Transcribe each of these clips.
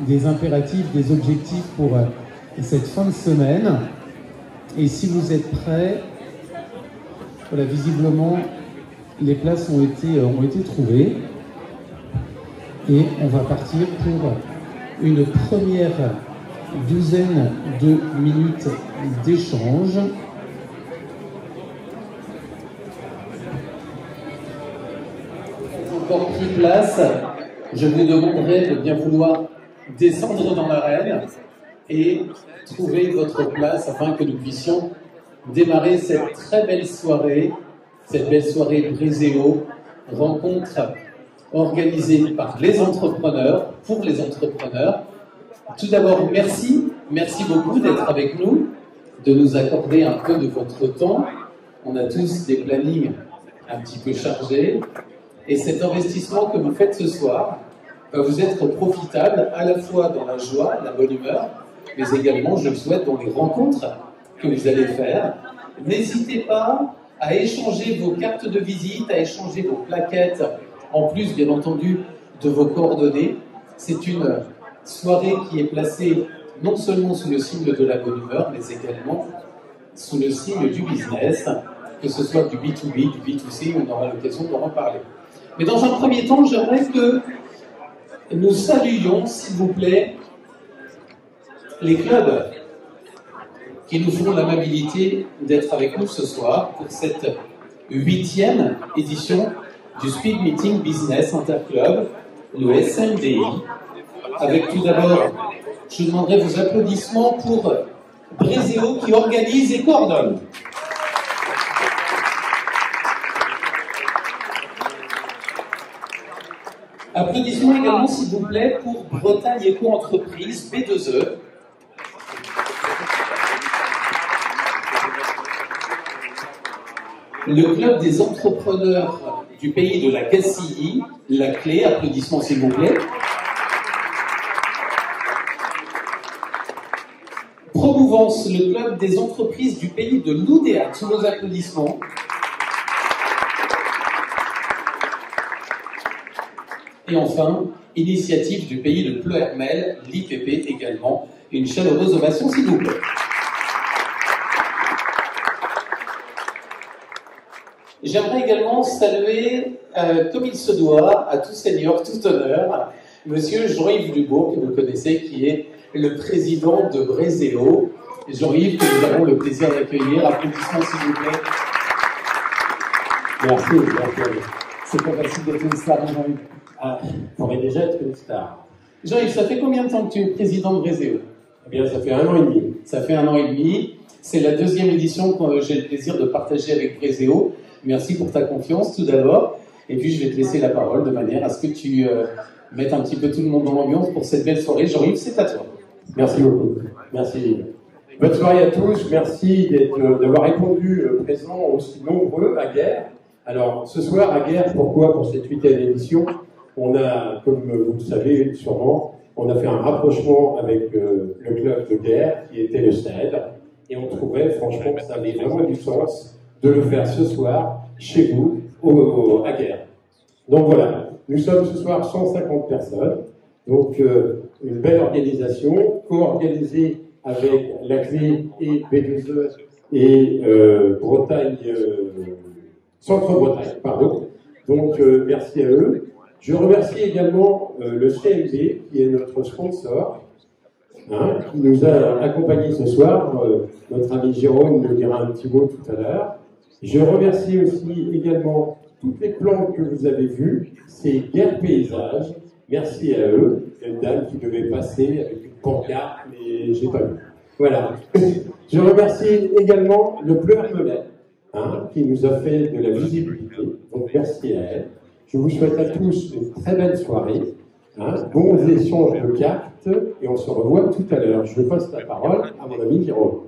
des impératifs, des objectifs pour cette fin de semaine. Et si vous êtes prêts, voilà, visiblement, les places ont été trouvées. Et on va partir pour une première douzaine de minutes d'échange. Encore pris place, je vous demanderai de bien vouloir descendre dans l'arène et trouver votre place afin que nous puissions démarrer cette très belle soirée Bréséo, rencontre organisée par les entrepreneurs, pour les entrepreneurs. Tout d'abord, merci beaucoup d'être avec nous, de nous accorder un peu de votre temps. On a tous des plannings un petit peu chargés. Et cet investissement que vous faites ce soir va vous être profitable à la fois dans la joie, la bonne humeur, mais également, je le souhaite, dans les rencontres que vous allez faire. N'hésitez pas à échanger vos cartes de visite, à échanger vos plaquettes, en plus, bien entendu, de vos coordonnées. C'est une soirée qui est placée non seulement sous le signe de la bonne humeur, mais également sous le signe du business, que ce soit du B2B, du B2C, on aura l'occasion d'en reparler. Mais dans un premier temps, j'aimerais que nous saluions, s'il vous plaît, les clubs qui nous font l'amabilité d'être avec nous ce soir pour cette 8e édition du Speed Meeting Business Interclub, le SMDI. Avec tout d'abord, je demanderai vos applaudissements pour Bréséo qui organise et coordonne. Applaudissements également, s'il vous plaît, pour Bretagne Éco-Entreprise, B2E. Le club des entrepreneurs du pays de la Gacilly, la clé, applaudissements s'il vous plaît. Promouvance, le club des entreprises du pays de l'Oudéa, tous nos applaudissements. Et enfin, initiative du pays de Pleuhermel, l'IPP également. Une chaleureuse ovation s'il vous plaît. J'aimerais également saluer, comme il se doit, à tout seigneur, tout honneur, Monsieur Jean-Yves Dubourg, que vous connaissez, qui est le président de Bréséo. Jean-Yves, que nous avons le plaisir d'accueillir. Applaudissements, s'il vous plaît. Merci. C'est pas facile d'être une star, Jean-Yves. Ah, on pourrait déjà être une star. Jean-Yves, ça fait combien de temps que tu es président de Bréséo? Eh bien, ça fait 1 an et demi. Ça fait 1 an et demi. C'est la 2e édition que j'ai le plaisir de partager avec Bréséo. Merci pour ta confiance, tout d'abord. Et puis, je vais te laisser la parole de manière à ce que tu mettes un petit peu tout le monde dans l'ambiance pour cette belle soirée. Jean-Yves, c'est à toi. Merci beaucoup. Merci. Bonne soirée à tous. Merci d'avoir répondu présent aussi nombreux à Guerre. Alors, ce soir, à Guerre, pourquoi? Pour cette 8e édition, on a, comme vous le savez sûrement, on a fait un rapprochement avec le club de Guerre, qui était le SNED, et on trouvait, franchement, que ça avait vraiment du sens de le faire ce soir, chez vous, à Guerre. Donc voilà, nous sommes ce soir 150 personnes, donc une belle organisation, co-organisée avec la clé et B2E et Bretagne, Centre-Bretagne, pardon. Donc merci à eux. Je remercie également le CMB, qui est notre sponsor, qui nous a accompagnés ce soir. Notre ami Jérôme nous dira un petit mot tout à l'heure. Je remercie aussi également toutes les plantes que vous avez vues, c'est Guerre Paysage. Merci à eux. Il y a une dame qui devait passer avec une pancarte, mais j'ai pas vu. Voilà. Je remercie également le Pleuhermelais, qui nous a fait de la visibilité. Donc merci à elle. Je vous souhaite à tous une très belle soirée, bons échanges de cartes, et on se revoit tout à l'heure. Je passe la parole à mon ami Jérôme.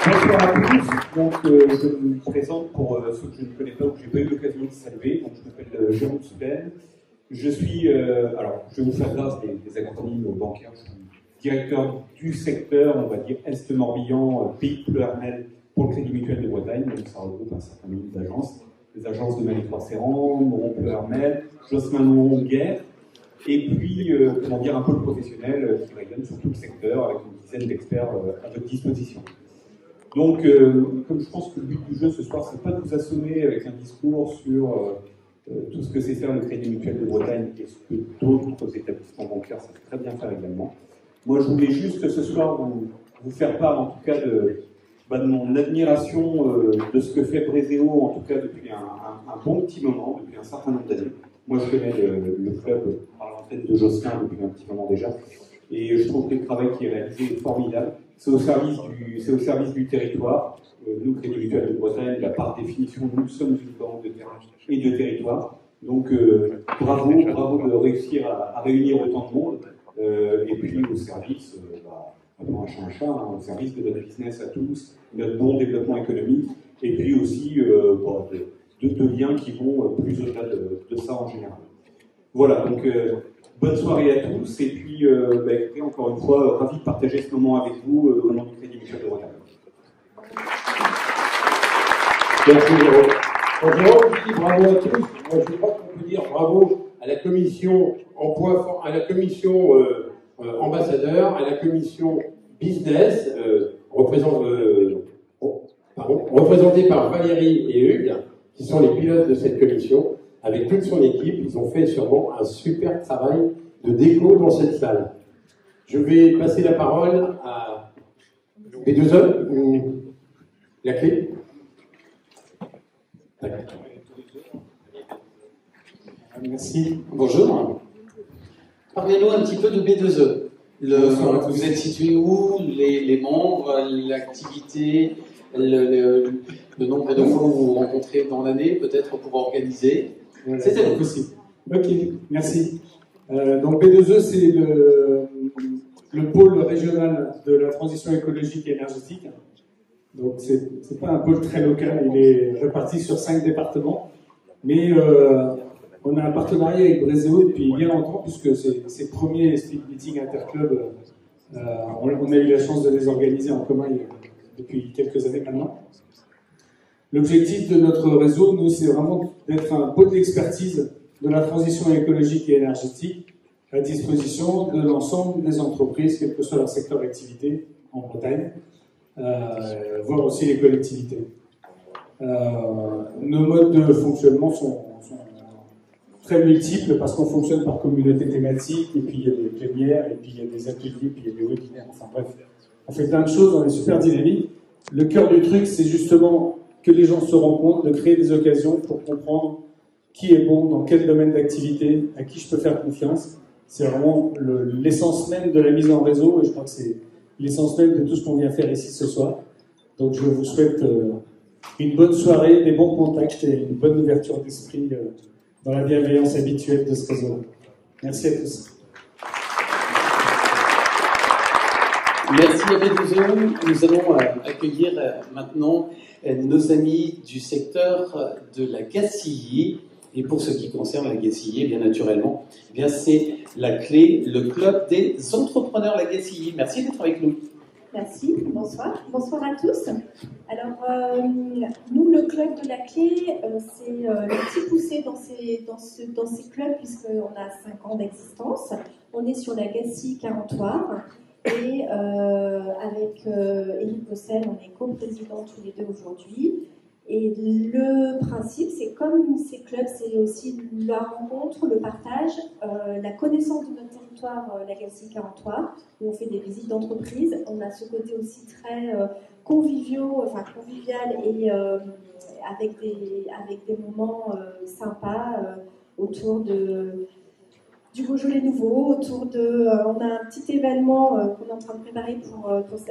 Bonsoir à tous. Donc, je me présente pour ceux que je ne connais pas ou que je n'ai pas eu l'occasion de saluer. Donc, je m'appelle Jérôme Souden. Je suis, alors, je vais vous faire grâce des acronymes bancaires. Je suis directeur du secteur, on va dire, Est-Morbihan, Pays Pleuhermel pour le Crédit Mutuel de Bretagne. Donc, ça regroupe un certain nombre d'agences. les agences de Malétroit-Serrand, Moron-Pleur-Mel, Jocelyn-Moron-Guerre, et puis, comment dire, un pôle professionnel qui rayonne sur tout le secteur avec une dizaine d'experts à votre disposition. Donc, comme je pense que le but du jeu ce soir, c'est pas de vous assommer avec un discours sur tout ce que c'est faire le Crédit Mutuel de Bretagne et ce que d'autres établissements bancaires savent très bien faire également. Moi, je voulais juste ce soir vous faire part, en tout cas, de mon admiration de ce que fait Bréséo, en tout cas depuis un bon petit moment, depuis un certain nombre d'années. Moi, je connais le club par l'antenne de Jocelyn depuis un petit moment déjà, et je trouve que le travail qui est réalisé est formidable. C'est au service du territoire. Nous, Crédit Mutuel de Bretagne, par définition, nous sommes une banque de terrain et de territoire. Donc, bravo de réussir à réunir autant de monde, et puis au service, appelons un chat un chat, au service de notre business à tous, notre bon développement économique, et puis aussi de liens qui vont plus au-delà de ça en général. Voilà, donc bonne soirée à tous, et puis écoutez, encore une fois, ravi de partager ce moment avec vous au nom du Crédit Mutuel de Bretagne. Merci Jérôme. Quand Jérôme dit bravo à tous, moi je crois qu'on peut dire bravo à la commission emploi, à la commission ambassadeur, à la commission business, représentée par Valérie et Hugues, qui sont les pilotes de cette commission. Avec toute son équipe, ils ont fait sûrement un super travail de déco dans cette salle. Je vais passer la parole à les deux hommes. La clé. Merci. Bonjour. Parlez-nous un petit peu de B2E. Vous êtes situé où, les membres, l'activité, le nombre de fois où vous vous rencontrez dans l'année, peut-être pour organiser. Voilà, c'est possible. Ok, merci. Donc B2E, c'est le pôle régional de la transition écologique et énergétique. Donc c'est pas un pôle très local, il est réparti sur 5 départements. Mais on a un partenariat avec Bréséo depuis bien longtemps, puisque ces premiers speed meetings interclubs, on a eu la chance de les organiser en commun depuis quelques années maintenant. L'objectif de notre réseau, nous, c'est vraiment d'être un pôle d'expertise de la transition écologique et énergétique à disposition de l'ensemble des entreprises, quel que soit leur secteur d'activité en Bretagne, voire aussi les collectivités. Nos modes de fonctionnement sont très multiples parce qu'on fonctionne par communauté thématique, et puis il y a des plénières, et puis il y a des ateliers, puis il y a des webinaires, enfin bref. On fait plein de choses, on est super dynamique. Le cœur du truc, c'est justement que les gens se rencontrent, de créer des occasions pour comprendre qui est bon, dans quel domaine d'activité, à qui je peux faire confiance. C'est vraiment l'essence même de la mise en réseau, et je crois que c'est l'essence même de tout ce qu'on vient faire ici ce soir. Donc je vous souhaite une bonne soirée, des bons contacts et une bonne ouverture d'esprit dans la bienveillance habituelle de ce réseau. Merci à tous. Merci à B2E. Nous allons accueillir maintenant nos amis du secteur de la Gacilly. Et pour ce qui concerne la Gacilly, bien naturellement, bien c'est la clé, le club des entrepreneurs la Gacilly. Merci d'être avec nous. Merci, bonsoir. Bonsoir à tous. Alors, nous, le club de la clé, c'est le petit poussé dans ces clubs, puisqu'on a 5 ans d'existence. On est sur la Gacilly Carentoire. Et avec Éric Bossel, on est co-présidents tous les deux aujourd'hui. Et le principe, c'est comme ces clubs, c'est aussi la rencontre, le partage, la connaissance de notre territoire, la Gacilly Carentoire, où on fait des visites d'entreprise. On a ce côté aussi très convivial et avec des moments sympas autour du Beaujolais nouveau, on a un petit événement qu'on est en train de préparer pour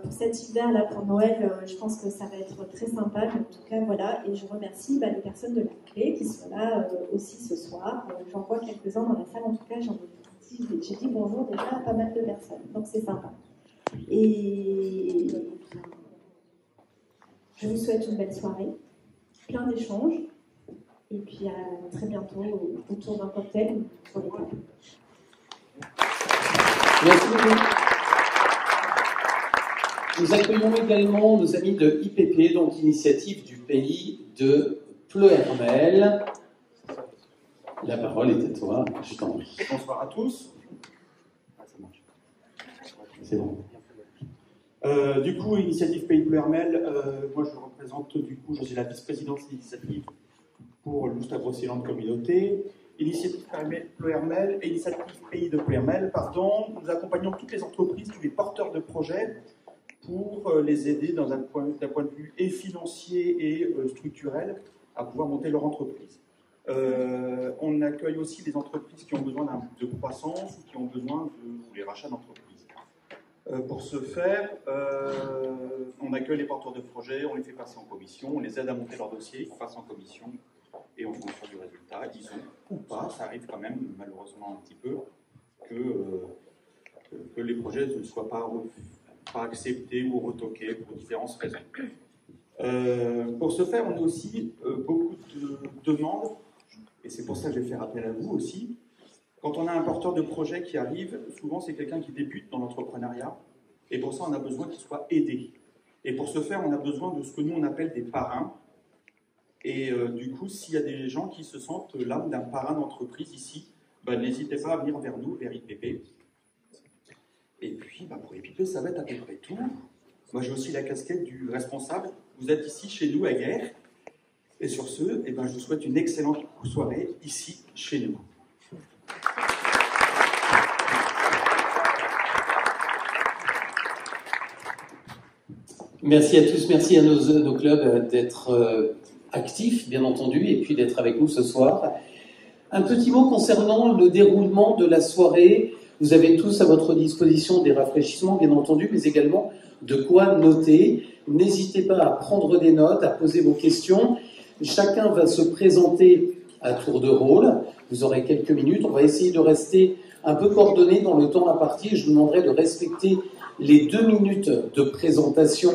cet hiver là pour Noël. Je pense que ça va être très sympa. En tout cas, voilà. Et je remercie les personnes de la clé qui sont là aussi ce soir. J'en vois quelques-uns dans la salle. En tout cas, j'ai dit bonjour déjà à pas mal de personnes. Donc c'est sympa. Et je vous souhaite une belle soirée, plein d'échanges. Et puis à très bientôt autour d'un cocktail sur les tables. Merci beaucoup. Nous accueillons également nos amis de IPP, donc Initiative du Pays de Pleuhermel. La parole est à toi, je t'en prie. Bonsoir à tous. C'est bon. Du coup, Initiative Pays de Pleuhermel, moi je représente, je suis la vice-présidente d'initiative pour l'Oustave-Brocéliande Communauté. Initiative Pleuhermel, Initiative Pays de Pleuhermel, pardon, nous accompagnons toutes les entreprises, tous les porteurs de projets pour les aider d'un point de vue et financier et structurel à pouvoir monter leur entreprise. On accueille aussi des entreprises qui ont besoin de croissance ou qui ont besoin de les rachats d'entreprises. Pour ce faire, on accueille les porteurs de projets, on les fait passer en commission, on les aide à monter leur dossier, ils passent en commission et en fonction du résultat, ils ont ou pas, ça arrive quand même malheureusement un petit peu, que les projets ne soient pas acceptés ou retoqués pour différentes raisons. Pour ce faire, on a aussi beaucoup de demandes, et c'est pour ça que je vais faire appel à vous aussi. Quand on a un porteur de projet qui arrive, souvent c'est quelqu'un qui débute dans l'entrepreneuriat, et pour ça on a besoin qu'il soit aidé. Et pour ce faire, on a besoin de ce que nous on appelle des parrains. Et du coup, s'il y a des gens qui se sentent l'âme d'un parrain d'entreprise ici, n'hésitez pas à venir vers nous, vers IPP. Et puis, pour IPP, ça va être à peu près tout. Moi, j'ai aussi la casquette du responsable. Vous êtes ici, chez nous, à Guerre. Et sur ce, je vous souhaite une excellente soirée ici, chez nous. Merci à tous, merci à nos clubs d'être actifs, bien entendu, et puis d'être avec nous ce soir. Un petit mot concernant le déroulement de la soirée. Vous avez tous à votre disposition des rafraîchissements, bien entendu, mais également de quoi noter. N'hésitez pas à prendre des notes, à poser vos questions. Chacun va se présenter à tour de rôle. Vous aurez quelques minutes. On va essayer de rester un peu coordonnés dans le temps imparti. Je vous demanderai de respecter les 2 minutes de présentation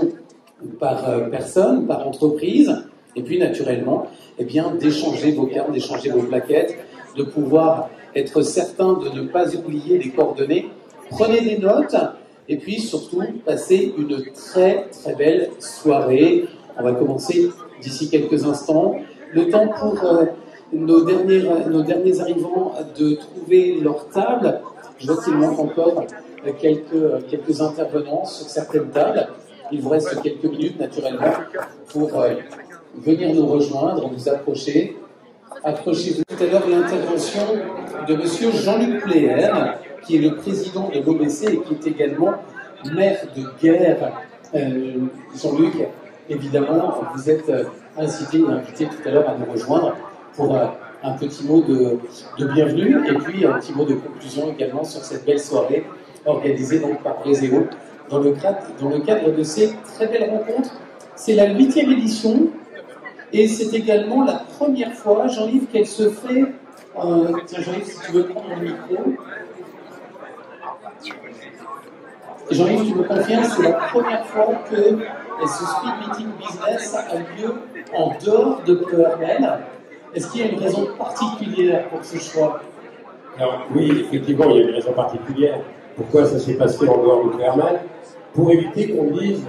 par personne, par entreprise. Et puis, naturellement, d'échanger vos cartes, d'échanger vos plaquettes, de pouvoir être certain de ne pas oublier les coordonnées. Prenez des notes et puis surtout, passez une très très belle soirée. On va commencer d'ici quelques instants. Le temps pour nos derniers arrivants de trouver leur table. Je vois qu'il manque encore quelques intervenants sur certaines tables. Il vous reste quelques minutes, naturellement, pour venir nous rejoindre, vous approcher. Approchez-vous. Tout à l'heure, l'intervention de monsieur Jean-Luc Pléher, qui est le président de l'OBC et qui est également maire de Guerre. Jean-Luc, évidemment, vous êtes incité et invité tout à l'heure à nous rejoindre pour un petit mot de bienvenue et puis un petit mot de conclusion également sur cette belle soirée organisée donc par Brézéo dans le cadre de ces très belles rencontres. C'est la 8e édition. Et c'est également la première fois, Jean-Yves, qu'elle se fait... tiens, Jean-Yves, si tu veux prendre mon micro. Jean-Yves, tu me confirmes, c'est la première fois que ce Speed Meeting Business a lieu en dehors de Pleuhermel. Est-ce qu'il y a une raison particulière pour ce choix? Alors oui, effectivement, il y a une raison particulière. Pourquoi ça s'est passé en dehors de Pleuhermel? Pour éviter qu'on dise...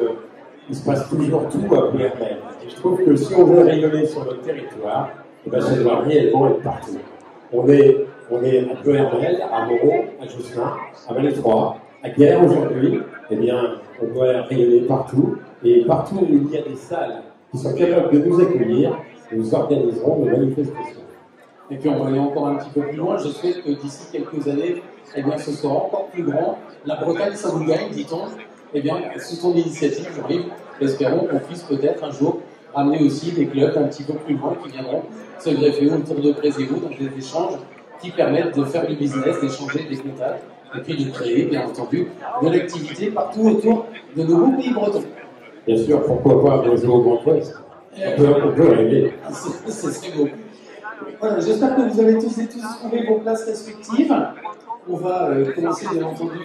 il se passe toujours tout à Pleuhermel. Et je trouve que si on veut rayonner sur notre territoire, ça doit réellement être partout. On est à Pleuhermel, à Moron, à Josselin, à Val-Étroit, à Guerre aujourd'hui. On doit rayonner partout. Et partout où il y a des salles qui sont capables de nous accueillir, nous organiserons des manifestations. Et puis on va aller encore un petit peu plus loin. Je souhaite que d'ici quelques années, ce sera encore plus grand. La Bretagne, ça nous gagne, dit-on. Sous ton initiative, Jean-Yves, espérons qu'on puisse peut-être un jour amener aussi des clubs un petit peu plus loin qui viendront se greffer autour de Brézéo dans des échanges qui permettent de faire du business, d'échanger des contacts et puis de créer, bien entendu, de l'activité partout autour de nos beaux pays bretons. Bien sûr, pourquoi pas Brézéo au Grand Ouest? On peut rêver. C'est beau. Voilà, j'espère que vous avez tous et tous trouvé vos places respectives. On va commencer, bien entendu,